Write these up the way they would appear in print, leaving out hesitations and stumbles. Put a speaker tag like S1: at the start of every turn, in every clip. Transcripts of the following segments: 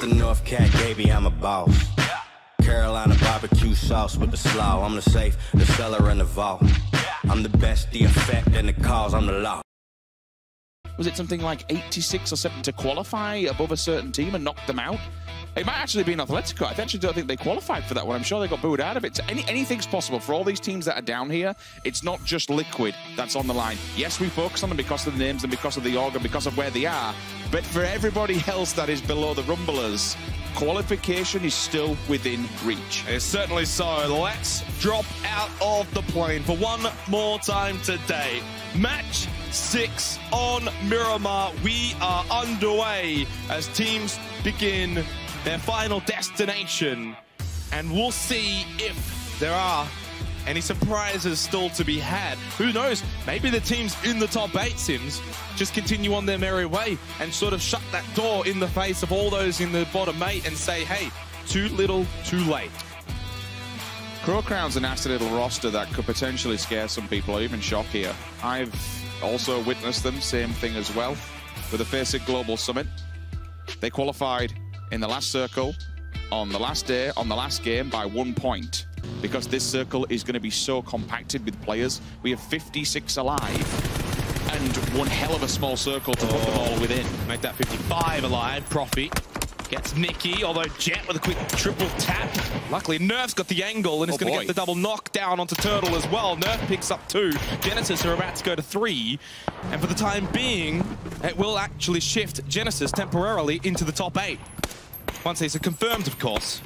S1: the North Cat, baby, I'm a boss. Carolina barbecue sauce with the slaw. I'm the safe, the cellar, and the vault. I'm the best, the effect, and the cause. I'm the law.
S2: Was it something like 86 or something to qualify above a certain team and knock them out? It might actually be in Atletico. I actually don't think they qualified for that one. I'm sure they got booed out of it. So anything's possible for all these teams that are down here. It's not just Liquid that's on the line. Yes, we focus on them because of the names and because of the org and because of where they are. But for everybody else that is below the Rumblers, qualification is still within reach.
S3: It's certainly so. Let's drop out of the plane for one more time today. Match 6 on Miramar. We are underway as teams begin their final destination. And we'll see if there are any surprises still to be had. Who knows? Maybe the teams in the top 8 sims just continue on their merry way and sort of shut that door in the face of all those in the bottom 8 and say, hey, too little, too late.
S2: Crowcrown's a nasty little roster that could potentially scare some people or even shock here. I've also witnessed them, same thing as well, with the FACEIT Global Summit. They qualified in the last circle, on the last day, on the last game by 1 point. Because this circle is going to be so compacted with players. We have 56 alive and one hell of a small circle to put them all within.
S3: Make that 55 alive. Profi gets Nikki, although Jet with a quick triple tap. Luckily, Nerf's got the angle and is going to get the double knockdown onto Turtle as well. Nerf picks up 2. Genesis are about to go to 3. And for the time being, it will actually shift Genesis temporarily into the top 8. Once these are confirmed, of course.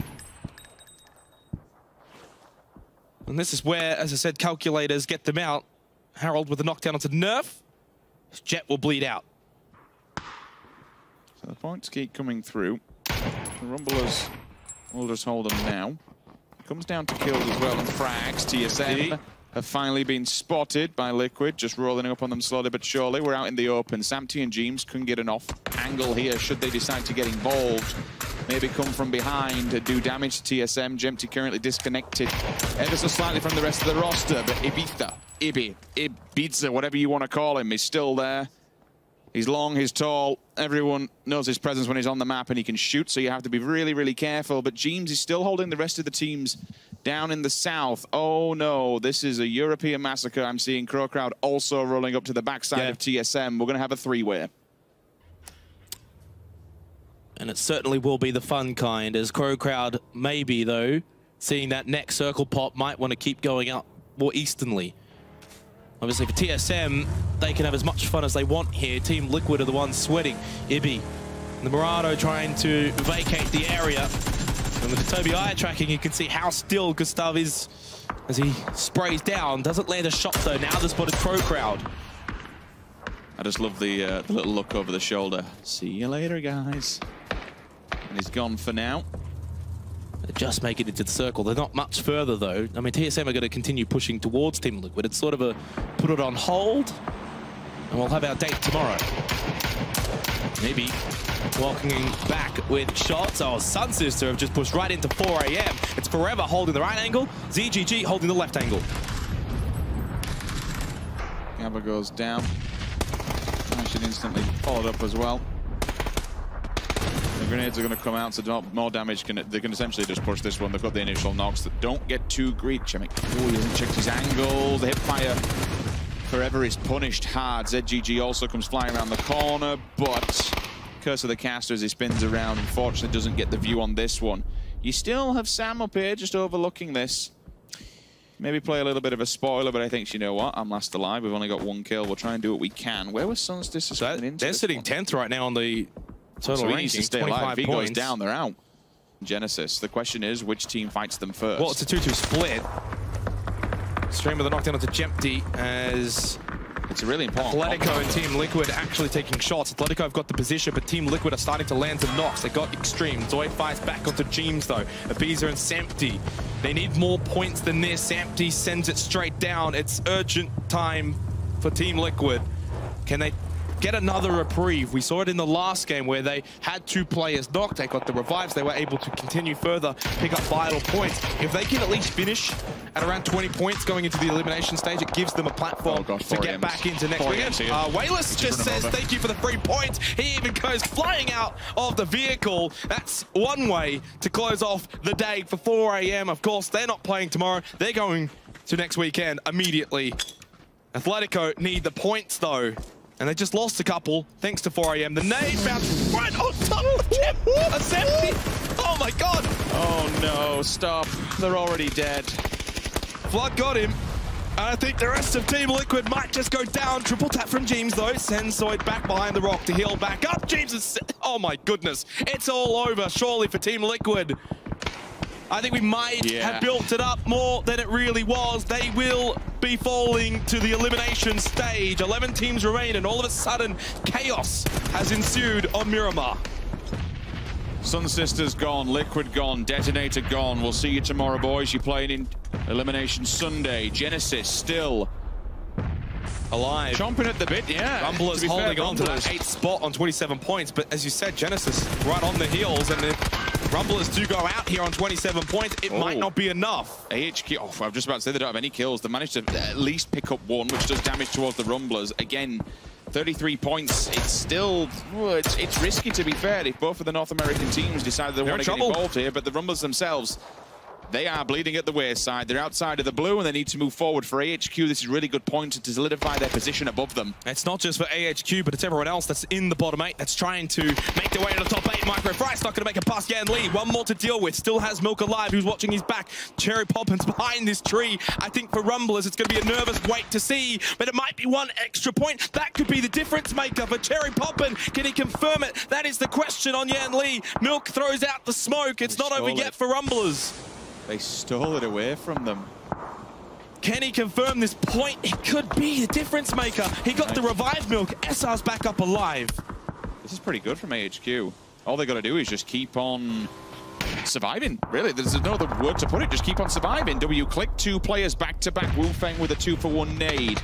S3: And this is where, as I said, calculators get them out. Harold with a knockdown onto Nerf. Jet will bleed out.
S2: So the points keep coming through. The Rumblers will just hold them now. Comes down to kills as well and frags. TSM have finally been spotted by Liquid, just rolling up on them slowly but surely. We're out in the open. Samty and James couldn't get an off angle here should they decide to get involved. Maybe come from behind to do damage to TSM. Jempty currently disconnected ever so slightly from the rest of the roster, but Ibiza, whatever you want to call him, is still there. He's long, he's tall. Everyone knows his presence when he's on the map and he can shoot, so you have to be really, really careful. But James is still holding the rest of the teams down in the south. Oh no, this is a European massacre. I'm seeing Crowcrown also rolling up to the backside of TSM. We're going to have a 3-way.
S4: And it certainly will be the fun kind, as Crowcrown maybe, though, seeing that next circle pop, might want to keep going up more easternly. Obviously, for TSM, they can have as much fun as they want here. Team Liquid are the ones sweating. Ibi and the Murado trying to vacate the area. And with the Toby eye tracking, you can see how still Gustav is as he sprays down. Doesn't land a shot, though. Now they've spotted Crowcrown.
S2: I just love the little look over the shoulder. See you later, guys. And he's gone for now.
S4: They're just making it to the circle. They're not much further, though. I mean, TSM are going to continue pushing towards Team Liquid. It's sort of a put it on hold, and we'll have our date tomorrow. Maybe walking back with shots. Oh, Sun Sister have just pushed right into 4 AM. It's Forever holding the right angle. ZGG holding the left angle.
S2: Gabba goes down. I should instantly followed up as well. The grenades are going to come out, so more damage. They can essentially just push this one. They've got the initial knocks that don't get too greedy. Chemic. Oh, he hasn't checked his angles. The hip fire. Forever is punished hard. ZGG also comes flying around the corner, but Curse of the Caster as he spins around, unfortunately doesn't get the view on this one. You still have Sam up here just overlooking this. Maybe play a little bit of a spoiler, but I think, you know what, I'm last alive. We've only got 1 kill. We'll try and do what we can. Where was Sunstice?
S4: They're sitting 10th right now on the total
S2: so
S4: ranking.
S2: He needs to stay alive. If he goes down, they're out. Genesis. The question is, which team fights them first?
S4: Well, it's a 2-2 split. Stream with a knockdown onto Jempty as
S2: it's a really important
S4: Atletico and Team Liquid actually taking shots. Atletico have got the position, but Team Liquid are starting to land some knocks. They got Extreme. Zoid fires back onto James, though. Ibiza and Samty. They need more points than this. Samty sends it straight down. It's urgent time for Team Liquid. Can they get another reprieve? We saw it in the last game where they had 2 players knocked. They got the revives. They were able to continue further, pick up vital points. If they can at least finish
S3: at around 20 points going into the elimination stage. It gives them a platform to get back into next weekend. Wayless just says thank you for the 3 points. He even goes flying out of the vehicle. That's one way to close off the day for 4 AM. Of course, they're not playing tomorrow. They're going to next weekend immediately. Atletico need the points, though. And they just lost a couple, thanks to 4 AM. The nade bounced right on top of Jim. A 70. Oh, my God.
S2: Oh, no. Stop. They're already dead.
S3: Flood got him. And I think the rest of Team Liquid might just go down. Triple tap from James, though. Sends Zoid back behind the rock to heal back up. James is... Oh, my goodness. It's all over, surely, for Team Liquid. I think we might have built it up more than it really was. They will be falling to the elimination stage. 11 teams remain, and all of a sudden, chaos has ensued on Miramar.
S2: Sun Sisters gone, Liquid gone, Detonator gone. We'll see you tomorrow, boys. You're playing in Elimination Sunday. Genesis still
S3: alive.
S2: Chomping at the bit, yeah.
S3: Rumblers holding on to that 8th spot on 27 points. But as you said, Genesis right on the heels. And if Rumblers do go out here on 27 points, it might not be enough.
S2: AHQ, I'm just about to say they don't have any kills. They managed to at least pick up one, which does damage towards the Rumblers. Again, 33 points. It's still, it's risky, to be fair, if both of the North American teams decided they want to get involved here. But the Rumblers themselves, they are bleeding at the wayside. They're outside of the blue, and they need to move forward. For AHQ, this is a really good point to solidify their position above them.
S3: It's not just for AHQ, but it's everyone else that's in the bottom 8 that's trying to make their way to the top 8. Micro Fry's not going to make it past Yan Lee. One more to deal with. Still has Milk alive, who's watching his back. Cherry Poppins behind this tree. I think for Rumblers, it's going to be a nervous wait to see, but it might be one extra point. That could be the difference maker for Cherry Poppin. Can he confirm it? That is the question on Yan Lee. Milk throws out the smoke. It's not over yet for Rumblers.
S2: They stole it away from them.
S3: Can he confirm this point? It could be the difference maker. He got the revive Milk. SR's back up alive.
S2: This is pretty good from AHQ. All they got to do is just keep on surviving, really. There's no other word to put it. Just keep on surviving. W-click, 2 players back-to-back. Wu Feng with a 2-for-1 nade.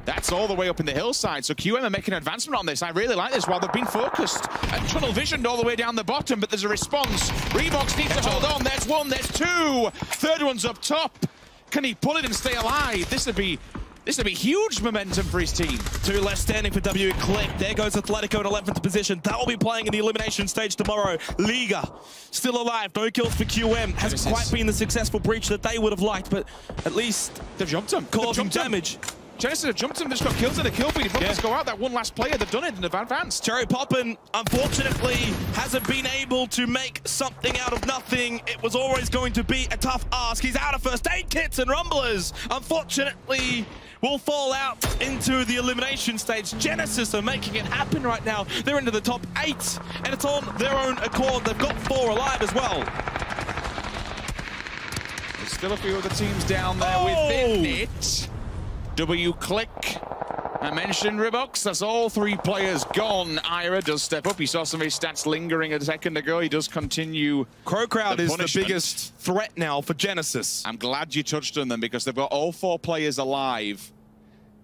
S2: That's all the way up in the hillside. So QM are making an advancement on this. I really like this while they've been focused and tunnel visioned all the way down the bottom, but there's a response. Revox needs to hold on. There's one, there's two. Third one's up top. Can he pull it and stay alive? This would be huge momentum for his team.
S3: 2 left standing for W-Click. There goes Atletico in 11th position. That will be playing in the elimination stage tomorrow. Liga still alive. No kills for QM. Hasn't quite been the successful breach that they would have liked, but at least
S2: they've jumped him.
S3: Causing damage.
S2: Genesis have jumped him, just got kills in a kill feed. If Rumblers go out, that one last player, they've done it and they've advanced.
S3: Cherry Poppin, unfortunately, hasn't been able to make something out of nothing. It was always going to be a tough ask. He's out of first aid kits, and Rumblers, unfortunately, will fall out into the elimination stage. Genesis are making it happen right now. They're into the top 8, and it's on their own accord. They've got 4 alive as well.
S2: There's still a few other teams down there within it. W-Click. I mentioned Ribox. That's all 3 players gone. Ira does step up. He saw some of his stats lingering a second ago. He does continue.
S3: Crowd is the biggest threat now for Genesis.
S2: I'm glad you touched on them because they've got all 4 players alive.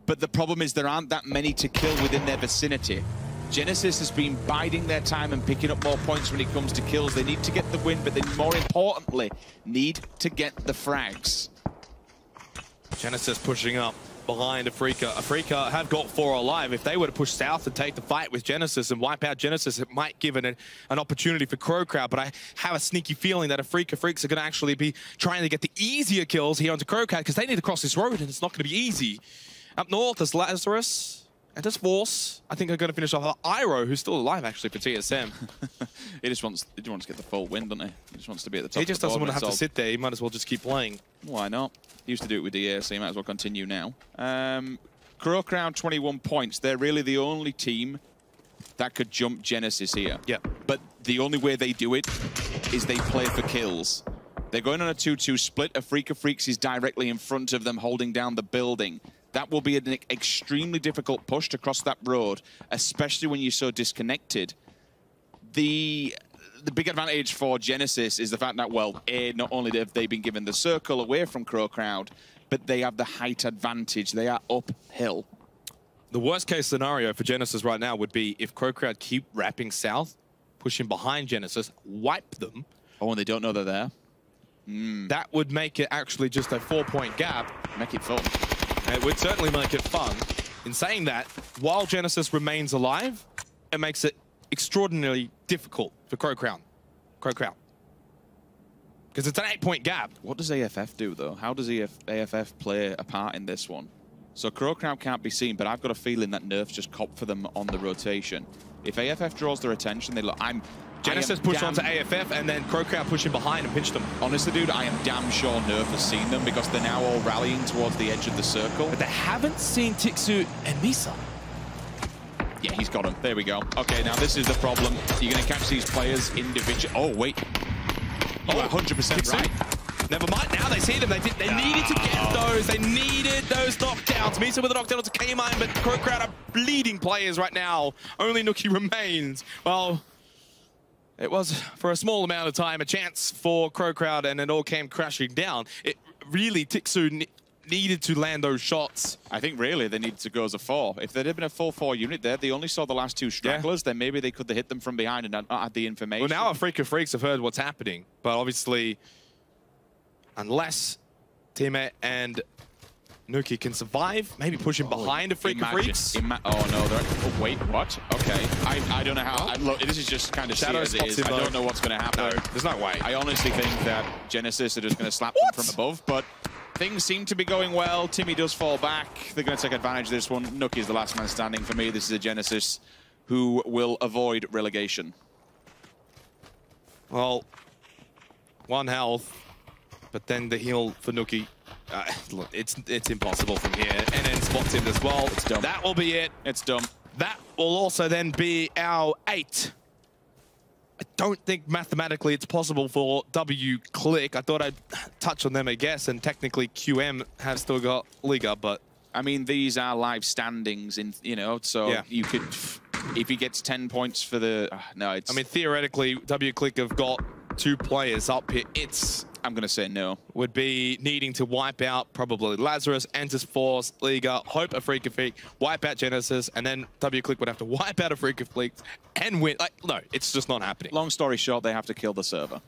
S2: But the problem is there aren't that many to kill within their vicinity. Genesis has been biding their time and picking up more points when it comes to kills. They need to get the win, but they more importantly need to get the frags.
S3: Genesis pushing up behind Africa. Africa have got 4 alive. If they were to push south and take the fight with Genesis and wipe out Genesis, it might give an opportunity for Crowd. But I have a sneaky feeling that AfreecaFreeks are going to actually be trying to get the easier kills here onto Crowd because they need to cross this road and it's not going to be easy. Up north is Lazarus. EntusForce, I think, are going to finish off Iro, who's still alive, actually, for TSM.
S2: He just wants to get the full win, doesn't he? He just wants to be at the top.
S3: He just doesn't want to have to sit there. He might as well just keep playing.
S2: Why not? He used to do it with DA, so he might as well continue now. Crowd, 21 points. They're really the only team that could jump Genesis here.
S3: Yeah.
S2: But the only way they do it is they play for kills. They're going on a 2-2 split. AfreecaFreeks is directly in front of them, holding down the building. That will be an extremely difficult push to cross that road, especially when you're so disconnected. The big advantage for Genesis is the fact that, well, not only have they been given the circle away from Crowd, but they have the height advantage. They are uphill.
S3: The worst case scenario for Genesis right now would be if Crowd keep wrapping south, pushing behind Genesis, wipe them.
S2: Oh, and they don't know they're there.
S4: that would make it actually just a 4-point gap.
S2: Make it fun.
S4: It would certainly make it fun. In saying that, while Genesis remains alive, it makes it extraordinarily difficult for crowcrown. Because it's an 8-point gap.
S2: What does AFF do, though? How does AFF play a part in this one? So crowcrown can't be seen, but I've got a feeling that Nerf just copped for them on the rotation. If AFF draws their attention, they look...
S4: Genesis push onto AFF, and then crowcrown pushing behind and pinch them.
S2: Honestly, dude, I am damn sure Nerf has seen them because they're now all rallying towards the edge of the circle.
S4: But they haven't seen Tixu and Misa.
S2: Yeah, he's got him. There we go. Okay, now this is the problem. You're going to catch these players individually. Oh, wait. You are 100% right.
S4: Never mind. Now they see them. They needed to get those. They needed those knockdowns. Misa with a knockdown onto K-Mine, but crowcrown are bleeding players right now. Only Nuki remains. Well, it was, for a small amount of time, a chance for crowcrown, and it all came crashing down. It really, Tixu needed to land those shots.
S2: I think really they needed to go as a 4. If there had been a full 4 unit there, they only saw the last 2 stragglers, then maybe they could have hit them from behind and not had the information.
S4: Well, now AfreecaFreeks have heard what's happening, but obviously, unless Teammate and Nuki can survive, maybe pushing behind AfreecaFreeks.
S2: Oh no, oh, wait, what? Okay, I don't know how. Look, this is just kind of
S4: Shadow
S2: as it is. I don't know what's going to happen.
S4: No, there's no way.
S2: I honestly think that Genesis are just going to slap them from above, but things seem to be going well. Timmy does fall back. They're going to take advantage of this one. Nuki's the last man standing for me. This is a Genesis who will avoid relegation.
S4: Well, 1 health, but then the heal for Nuki. Look, it's impossible from here. And then spots him as well.
S2: It's dumb.
S4: That will be it.
S2: It's dumb.
S4: That will also then be our 8. I don't think mathematically it's possible for W-Click. I thought I'd touch on them, I guess, and technically QM have still got Liga, but...
S2: I mean, these are live standings, so yeah. You could... If he gets 10 points for the... no, it's...
S4: I mean, theoretically, W-Click have got 2 players up here.
S2: I'm going to say no.
S4: Would be needing to wipe out probably Lazarus, EntusForce, Liga, hope AfreecaFreek, wipe out Genesis, and then W-Click would have to wipe out AfreecaFreek and win. Like, no, it's just not happening.
S2: Long story short, they have to kill the server.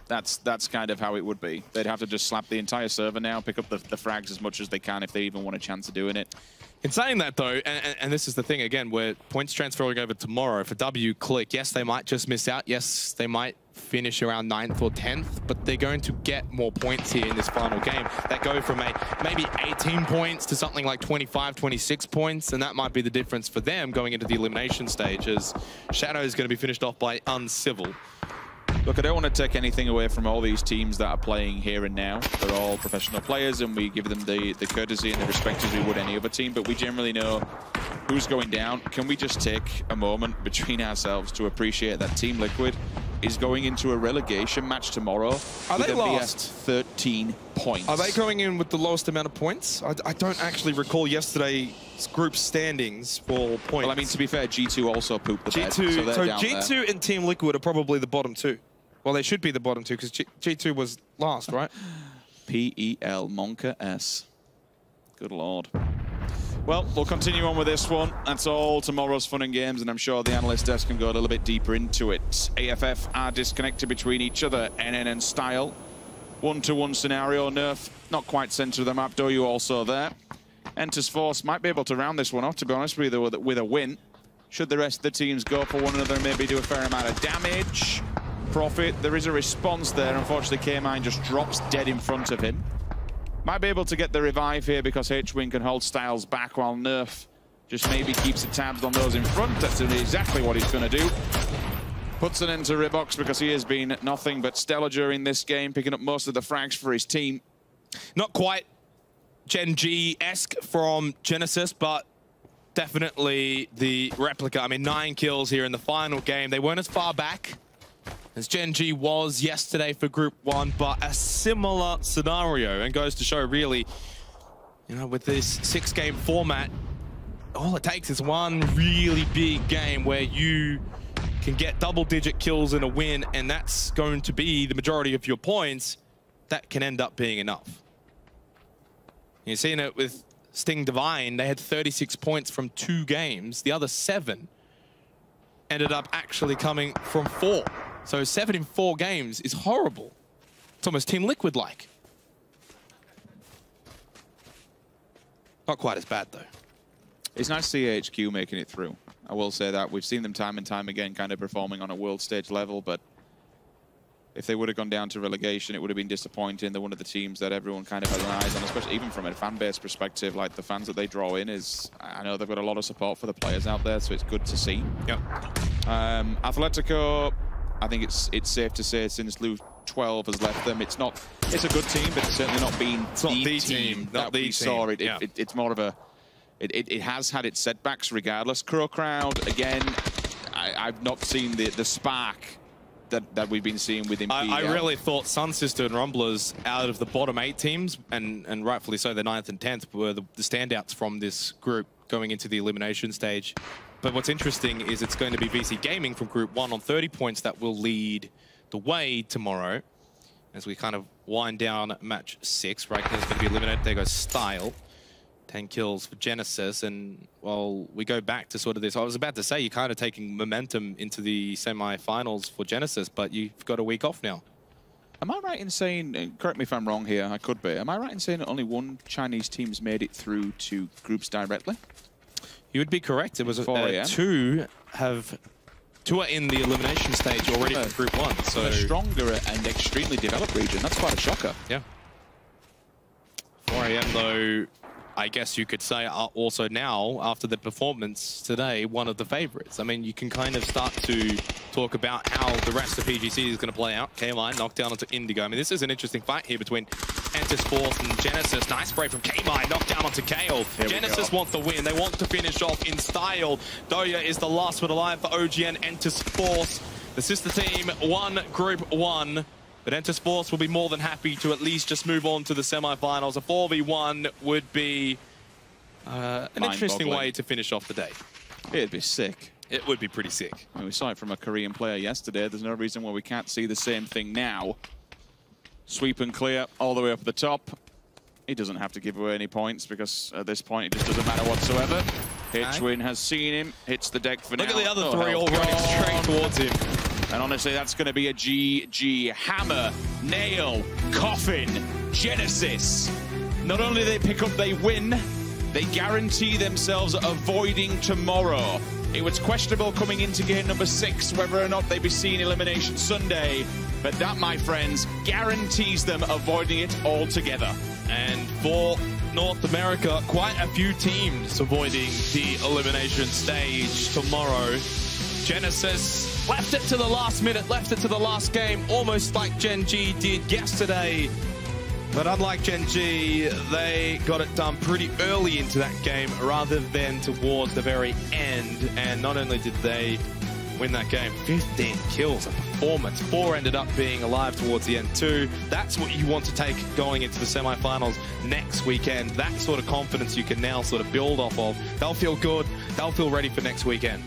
S2: That's kind of how it would be. They'd have to just slap the entire server now, pick up the frags as much as they can if they even want a chance of doing it.
S4: In saying that, though, and this is the thing, again, where points transferring over tomorrow for W-Click, yes, they might just miss out. Yes, they might finish around 9th or 10th, but they're going to get more points here in this final game. That go from maybe 18 points to something like 25, 26 points, and that might be the difference for them going into the elimination stage, as Shadow is going to be finished off by Uncivil.
S2: Look, I don't want to take anything away from all these teams that are playing here and now. They're all professional players, and we give them the courtesy and the respect as we would any other team, but we generally know who's going down. Can we just take a moment between ourselves to appreciate that Team Liquid is going into a relegation match tomorrow?
S4: Are they lost?
S2: 13 points.
S4: Are they going in with the lowest amount of points? I don't actually recall yesterday's group standings for points.
S2: Well, I mean, to be fair, G2 also pooped the bed.
S4: So G2 and Team Liquid are probably the bottom 2. Well, they should be the bottom 2 because G2 was last, right?
S2: PEL Monka S. Good lord. Well, we'll continue on with this one. That's all tomorrow's fun and games, and I'm sure the analyst desk can go a little bit deeper into it. AFF are disconnected between each other. NN and Style. 1-to-1 scenario. Nerf not quite center of the map. Doyu also there. EntusForce might be able to round this one off, to be honest with you, with a win. Should the rest of the teams go for one another and maybe do a fair amount of damage. Profit, there is a response there. Unfortunately, K-Mine just drops dead in front of him. Might be able to get the revive here because H-Wing can hold Styles back while Nerf just maybe keeps the tabs on those in front. That's exactly what he's going to do. Puts an end to Ribox because he has been nothing but stellar during this game, picking up most of the frags for his team.
S4: Not quite Gen G-esque from Genesis, but definitely the replica. I mean, 9 kills here in the final game. They weren't as far back as Gen G was yesterday for Group 1, but a similar scenario, and goes to show really, with this 6-game format, all it takes is one really big game where you can get double-digit kills in a win, and that's going to be the majority of your points. That can end up being enough. You've seen it with Sting Divine. They had 36 points from 2 games. The other 7 ended up actually coming from 4. So 7 in 4 games is horrible. It's almost Team Liquid-like. Not quite as bad, though.
S2: It's nice to see HQ making it through. I will say that. We've seen them time and time again kind of performing on a world stage level, but if they would have gone down to relegation, it would have been disappointing. They're one of the teams that everyone kind of has an eyes on, especially even from a fan base perspective. Like, the fans that they draw in is... I know they've got a lot of support for the players out there, so it's good to see.
S4: Yep.
S2: Atletico, I think it's safe to say since Lu 12 has left them, it's a good team, but it's certainly not been the team that we saw. It's more of a... It has had its setbacks regardless. Crowd, again, I've not seen the spark that we've been seeing with him.
S4: I really thought Sun Sister and Rumblers, out of the bottom 8 teams, and rightfully so, the 9th and 10th, were the standouts from this group going into the elimination stage. But what's interesting is it's going to be VC Gaming from Group 1 on 30 points that will lead the way tomorrow as we kind of wind down match 6. Right, there's going to be eliminated. There goes Style. 10 kills for Genesis, and while we go back to sort of this, I was about to say you're kind of taking momentum into the semi-finals for Genesis, but you've got a week off now.
S2: Am I right in saying, and correct me if I'm wrong here, I could be, am I right in saying that only one Chinese team's made it through to groups directly?
S4: You would be correct. It was two are in the elimination stage already from Group 1. So
S2: a stronger and extremely developed region. That's quite a shocker.
S4: Yeah. 4 AM though, I guess you could say, are also now, after the performance today, one of the favorites. I mean, you can kind of start to talk about how the rest of PGC is going to play out. K-Mine knocked down onto Indigo. I mean, this is an interesting fight here between EntusForce and Genesis. Nice spray from K-Mine, knocked down onto Kale. Genesis want the win. They want to finish off in style. Doya is the last one alive for OGN EntusForce. The sister team won Group 1. But EntusForce will be more than happy to at least just move on to the semi-finals. A 4v1 would be an interesting way to finish off the day.
S2: It'd be sick.
S4: It would be pretty sick.
S2: And we saw it from a Korean player yesterday. There's no reason why we can't see the same thing now. Sweep and clear all the way up the top. He doesn't have to give away any points because at this point it just doesn't matter whatsoever. Hitchwin has seen him, hits the deck for now.
S4: Look at the other three all running straight towards him.
S2: And honestly, that's going to be a GG. Hammer, Nail, Coffin, Genesis. Not only do they pick up, they win. They guarantee themselves avoiding tomorrow. It was questionable coming into game number 6 whether or not they'd be seeing Elimination Sunday. But that, my friends, guarantees them avoiding it altogether.
S4: And for North America, quite a few teams avoiding the elimination stage tomorrow. Genesis left it to the last minute, left it to the last game, almost like Gen G did yesterday. But unlike Gen G, they got it done pretty early into that game rather than towards the very end. And not only did they win that game, 15 kills, a performance. 4 ended up being alive towards the end too. That's what you want to take going into the semi-finals next weekend. That sort of confidence you can now sort of build off of. They'll feel good. They'll feel ready for next weekend.